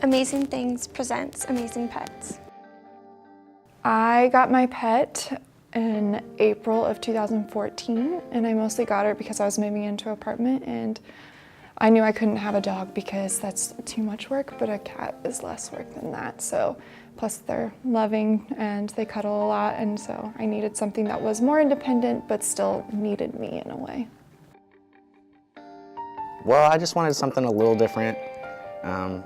Amazing Things presents Amazing Pets. I got my pet in April of 2014, and I mostly got her because I was moving into an apartment and I knew I couldn't have a dog because that's too much work, but a cat is less work than that. So, plus they're loving and they cuddle a lot, and so I needed something that was more independent but still needed me in a way. Well, I just wanted something a little different.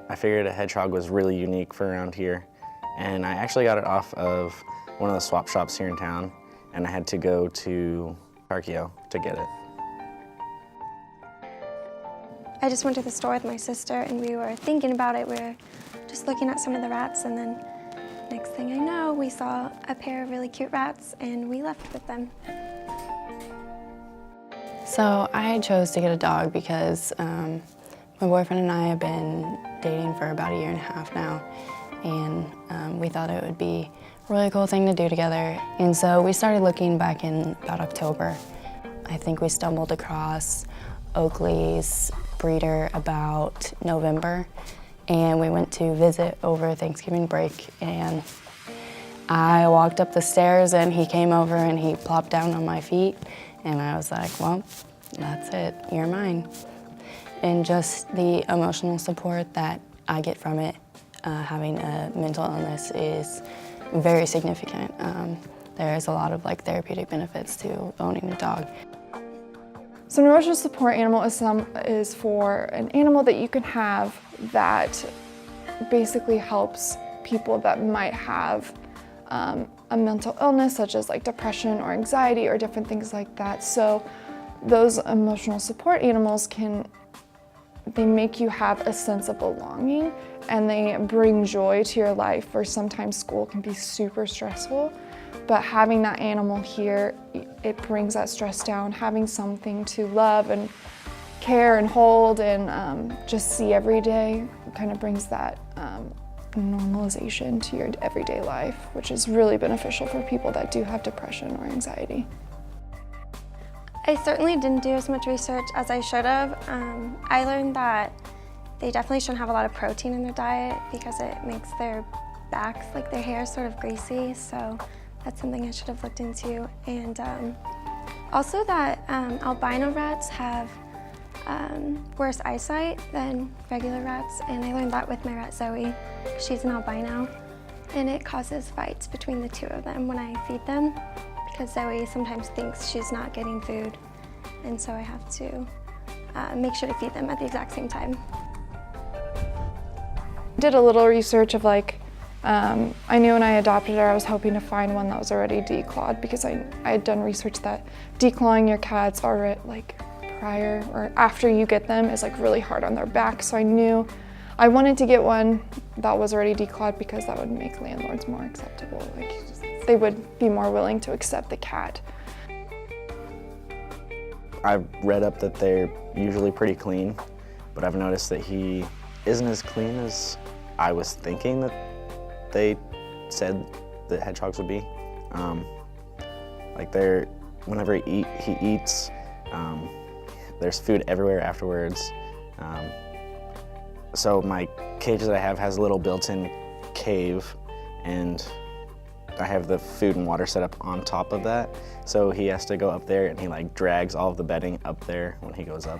I figured a hedgehog was really unique for around here, and I actually got it off of one of the swap shops here in town, and I had to go to Parkio to get it. I just went to the store with my sister and we were thinking about it. We were just looking at some of the rats, and then next thing I know, we saw a pair of really cute rats and we left with them. So I chose to get a dog because my boyfriend and I have been dating for about 1.5 years now, and we thought it would be a really cool thing to do together. And so we started looking back in about October. I think we stumbled across Oakley's breeder about November, and we went to visit over Thanksgiving break, and I walked up the stairs and he came over and he plopped down on my feet, and I was like, well, that's it, you're mine. And just the emotional support that I get from it, having a mental illness, is very significant. There is a lot of therapeutic benefits to owning a dog. So an emotional support animal is for an animal that you can have that basically helps people that might have a mental illness, such as depression or anxiety or different things like that. So those emotional support animals they make you have a sense of belonging, and they bring joy to your life, where sometimes school can be super stressful. But having that animal here, it brings that stress down. Having something to love and care and hold and just see every day kind of brings that normalization to your everyday life, which is really beneficial for people that do have depression or anxiety. I certainly didn't do as much research as I should have. I learned that they definitely shouldn't have a lot of protein in their diet because it makes their backs, their hair, sort of greasy. So that's something I should have looked into. And also that albino rats have worse eyesight than regular rats, and I learned that with my rat Zoe. She's an albino, and it causes fights between the two of them when I feed them, because Zoe sometimes thinks she's not getting food, and so I have to make sure to feed them at the exact same time. Did a little research of I knew when I adopted her, I was hoping to find one that was already declawed, because I had done research that declawing your cats prior or after you get them is really hard on their back. So I knew I wanted to get one that was already declawed, because that would make landlords more acceptable. They would be more willing to accept the cat. I've read up that they're usually pretty clean, but I've noticed that he isn't as clean as I was thinking that they said that hedgehogs would be. Whenever he eats, there's food everywhere afterwards. So my cage that I have has a little built-in cave, and I have the food and water set up on top of that. So he has to go up there, and he drags all of the bedding up there when he goes up.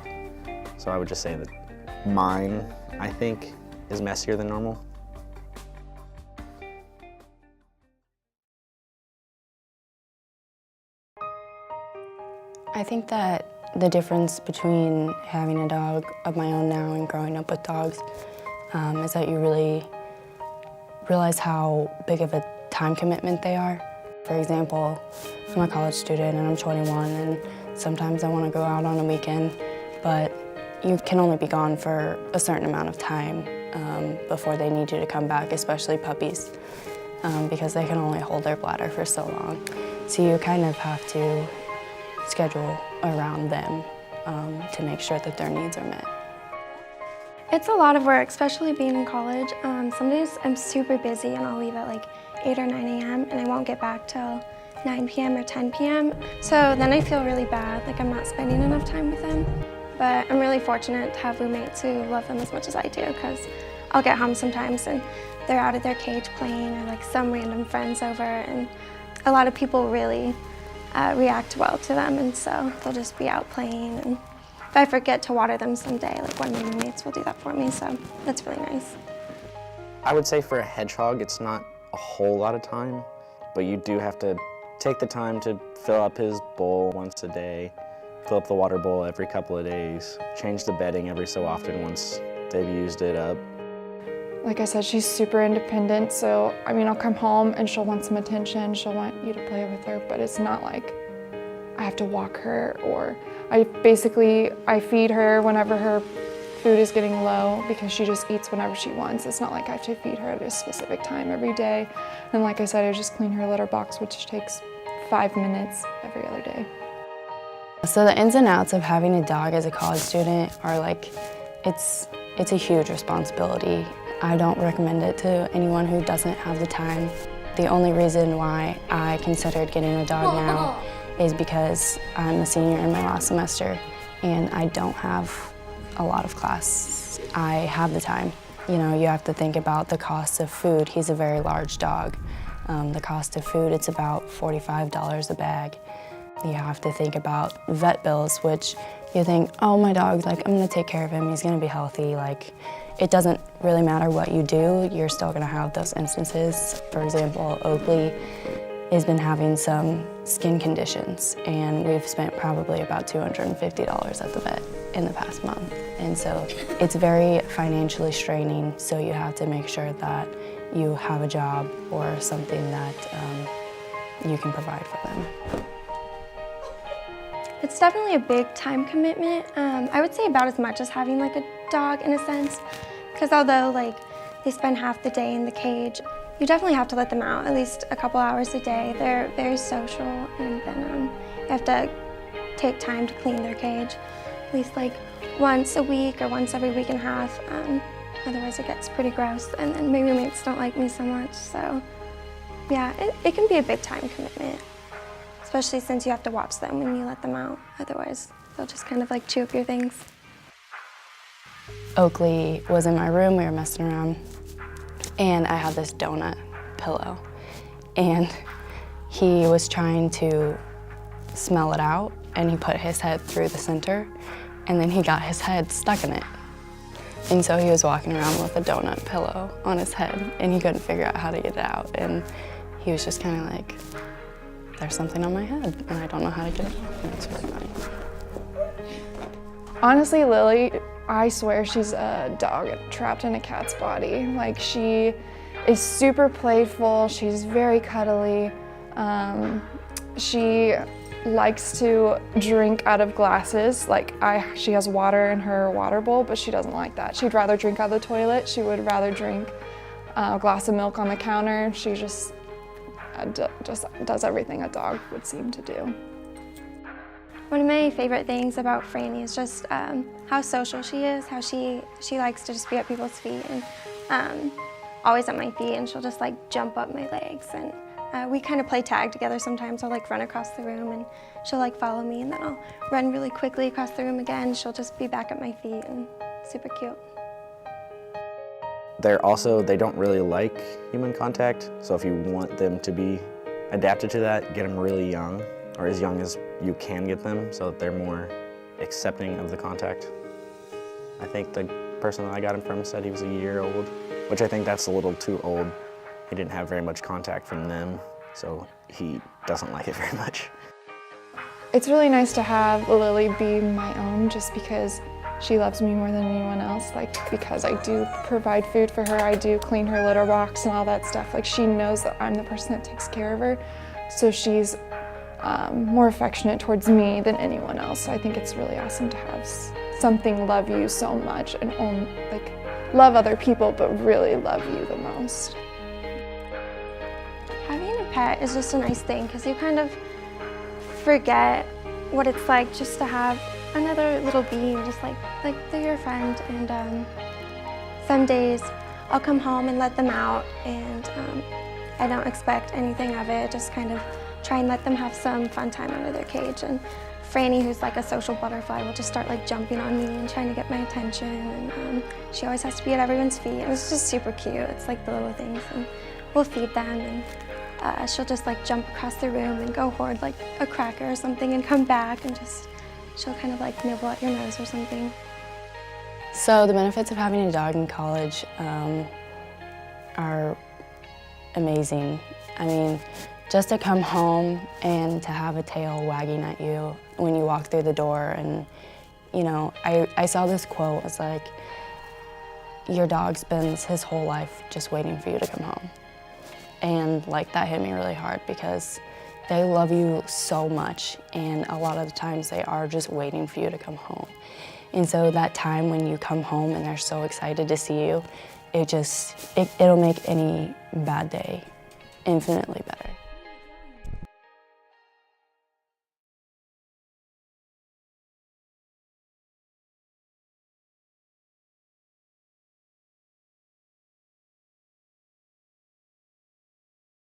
So I would just say that mine, I think, is messier than normal. I think that the difference between having a dog of my own now and growing up with dogs is that you really realize how big of a time commitment they are. For example, I'm a college student and I'm 21, and sometimes I want to go out on a weekend, but you can only be gone for a certain amount of time before they need you to come back, especially puppies, because they can only hold their bladder for so long. So you kind of have to schedule around them to make sure that their needs are met. It's a lot of work, especially being in college. Some days I'm super busy and I'll leave at 8 or 9 a.m. and I won't get back till 9 p.m. or 10 p.m. So then I feel really bad, I'm not spending enough time with them. But I'm really fortunate to have roommates who love them as much as I do, because I'll get home sometimes and they're out of their cage playing, or like some random friends over, and a lot of people really react well to them, and so they'll just be out playing. And if I forget to water them someday, like one of my roommates will do that for me, so that's really nice. I would say for a hedgehog, it's not a whole lot of time, but you do have to take the time to fill up his bowl once a day, fill up the water bowl every couple of days, change the bedding every so often once they've used it up. Like I said, she's super independent, so I mean, I'll come home and she'll want some attention, she'll want you to play with her, but it's not like I have to walk her, or I feed her whenever her food is getting low, because she just eats whenever she wants. It's not like I have to feed her at a specific time every day. And like I said, I just clean her litter box, which takes 5 minutes every other day. So the ins and outs of having a dog as a college student are like, it's a huge responsibility. I don't recommend it to anyone who doesn't have the time. The only reason why I considered getting a dog now is because I'm a senior in my last semester and I don't have a lot of class. I have the time. You know, you have to think about the cost of food. He's a very large dog. The cost of food, it's about $45 a bag. You have to think about vet bills, which you think, oh, my dog, like, I'm gonna take care of him, he's gonna be healthy. Like, it doesn't really matter what you do, you're still gonna have those instances. For example, Oakley has been having some skin conditions, and we've spent probably about $250 at the vet in the past month. And so it's very financially straining, so you have to make sure that you have a job or something that you can provide for them. It's definitely a big time commitment. I would say about as much as having like a dog in a sense, because although like they spend half the day in the cage, you definitely have to let them out at least a couple hours a day. They're very social, and then you have to take time to clean their cage at least like once a week or once every week and a half. Otherwise it gets pretty gross, and then my roommates don't like me so much. So yeah, it can be a big time commitment, especially since you have to watch them when you let them out. Otherwise they'll just kind of like chew up your things. Oakley was in my room, we were messing around, and I had this donut pillow, and he was trying to smell it out, and he put his head through the center, and then he got his head stuck in it. And so he was walking around with a donut pillow on his head, and he couldn't figure out how to get it out, and he was just kind of like, there's something on my head, and I don't know how to get it off, and it's really funny. Honestly, Lily, I swear she's a dog trapped in a cat's body. Like, she is super playful, she's very cuddly. She likes to drink out of glasses. Like, she has water in her water bowl, but she doesn't like that. She'd rather drink out of the toilet. She would rather drink a glass of milk on the counter. She just does everything a dog would seem to do. One of my favorite things about Franny is just how social she is, how she likes to just be at people's feet and always at my feet, and she'll just like jump up my legs. And we kind of play tag together sometimes. I'll like run across the room and she'll like follow me, and then I'll run really quickly across the room again. She'll just be back at my feet, and super cute. They don't really like human contact, so if you want them to be adapted to that, get them really young, or as young as you can get them, so that they're more accepting of the contact. I think the person that I got him from said he was a year old, which I think that's a little too old. He didn't have very much contact from them, so he doesn't like it very much. It's really nice to have Lily be my own, just because she loves me more than anyone else. Like, because I do provide food for her, I do clean her litter box and all that stuff. Like, she knows that I'm the person that takes care of her, so she's more affectionate towards me than anyone else. So I think it's really awesome to have something love you so much and like love other people, but really love you the most. Having a pet is just a nice thing, because you kind of forget what it's like just to have another little being, just like they're your friend. And some days I'll come home and let them out, and I don't expect anything of it. Just kind of try and let them have some fun time under their cage. And Franny, who's like a social butterfly, will just start like jumping on me and trying to get my attention. And she always has to be at everyone's feet. And it's just super cute. It's like the little things. And we'll feed them, and she'll just like jump across the room and go hoard like a cracker or something and come back, and just she'll kind of like nibble at your nose or something. So the benefits of having a dog in college are amazing. I mean, just to come home and to have a tail wagging at you when you walk through the door. And you know, I saw this quote, it's like, your dog spends his whole life just waiting for you to come home. And like that hit me really hard, because they love you so much, and a lot of the times they are just waiting for you to come home. And so that time when you come home and they're so excited to see you, it'll make any bad day infinitely better.